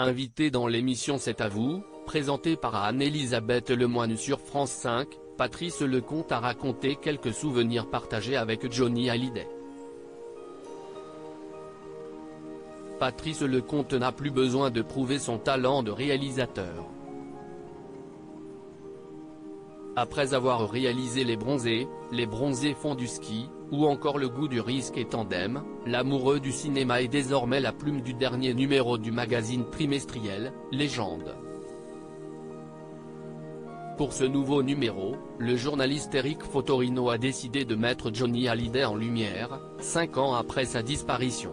Invité dans l'émission C'est à vous, présentée par Anne-Elisabeth Lemoine sur France 5, Patrice Lecomte a raconté quelques souvenirs partagés avec Johnny Hallyday. Patrice Lecomte n'a plus besoin de prouver son talent de réalisateur. Après avoir réalisé Les Bronzés font du ski, ou encore Le goût du risque et Tandem, l'amoureux du cinéma est désormais la plume du dernier numéro du magazine trimestriel, Légende. Pour ce nouveau numéro, le journaliste Eric Fotorino a décidé de mettre Johnny Hallyday en lumière, 5 ans après sa disparition.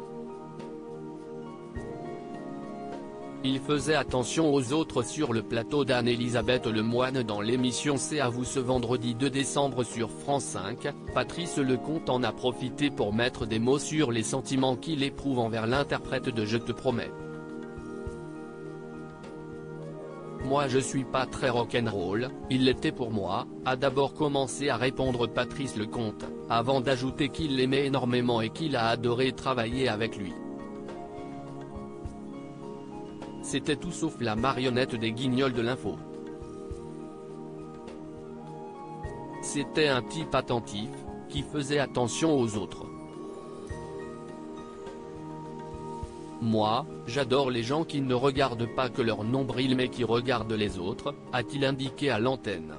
Il faisait attention aux autres sur le plateau d'Anne-Elisabeth Lemoine dans l'émission C'est à vous ce vendredi 2 décembre sur France 5, Patrice Lecomte en a profité pour mettre des mots sur les sentiments qu'il éprouve envers l'interprète de Je te promets. Moi je suis pas très rock'n'roll, il l'était pour moi, a d'abord commencé à répondre Patrice Lecomte, avant d'ajouter qu'il l'aimait énormément et qu'il a adoré travailler avec lui. C'était tout sauf la marionnette des guignols de l'info. C'était un type attentif, qui faisait attention aux autres. Moi, j'adore les gens qui ne regardent pas que leur nombril mais qui regardent les autres, a-t-il indiqué à l'antenne.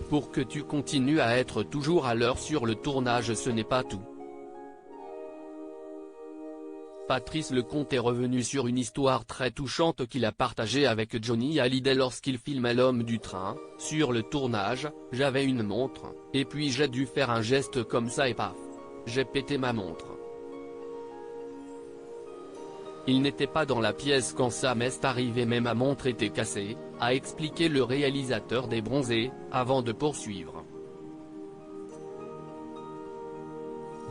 Pour que tu continues à être toujours à l'heure sur le tournage, ce n'est pas tout. Patrice Lecomte est revenu sur une histoire très touchante qu'il a partagée avec Johnny Hallyday lorsqu'il filmait L'homme du train. Sur le tournage, j'avais une montre, et puis j'ai dû faire un geste comme ça et paf, j'ai pété ma montre. Il n'était pas dans la pièce quand ça m'est arrivé mais ma montre était cassée, a expliqué le réalisateur des Bronzés, avant de poursuivre.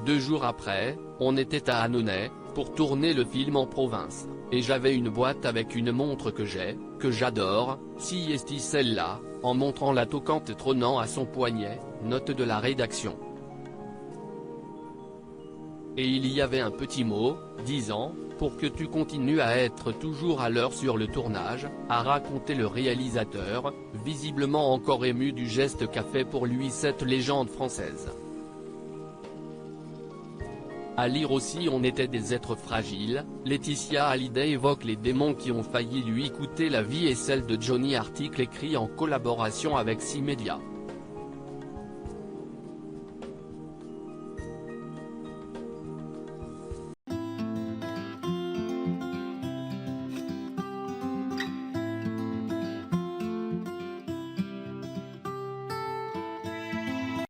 2 jours après, on était à Annonay, pour tourner le film en province, et j'avais une boîte avec une montre que j'adore, si est celle-là, en montrant la toquante trônant à son poignet, note de la rédaction. Et il y avait un petit mot, disant, pour que tu continues à être toujours à l'heure sur le tournage, a raconté le réalisateur, visiblement encore ému du geste qu'a fait pour lui cette légende française. À lire aussi On était des êtres fragiles, Laetitia Hallyday évoque les démons qui ont failli lui coûter la vie et celle de Johnny, article écrit en collaboration avec 6 médias.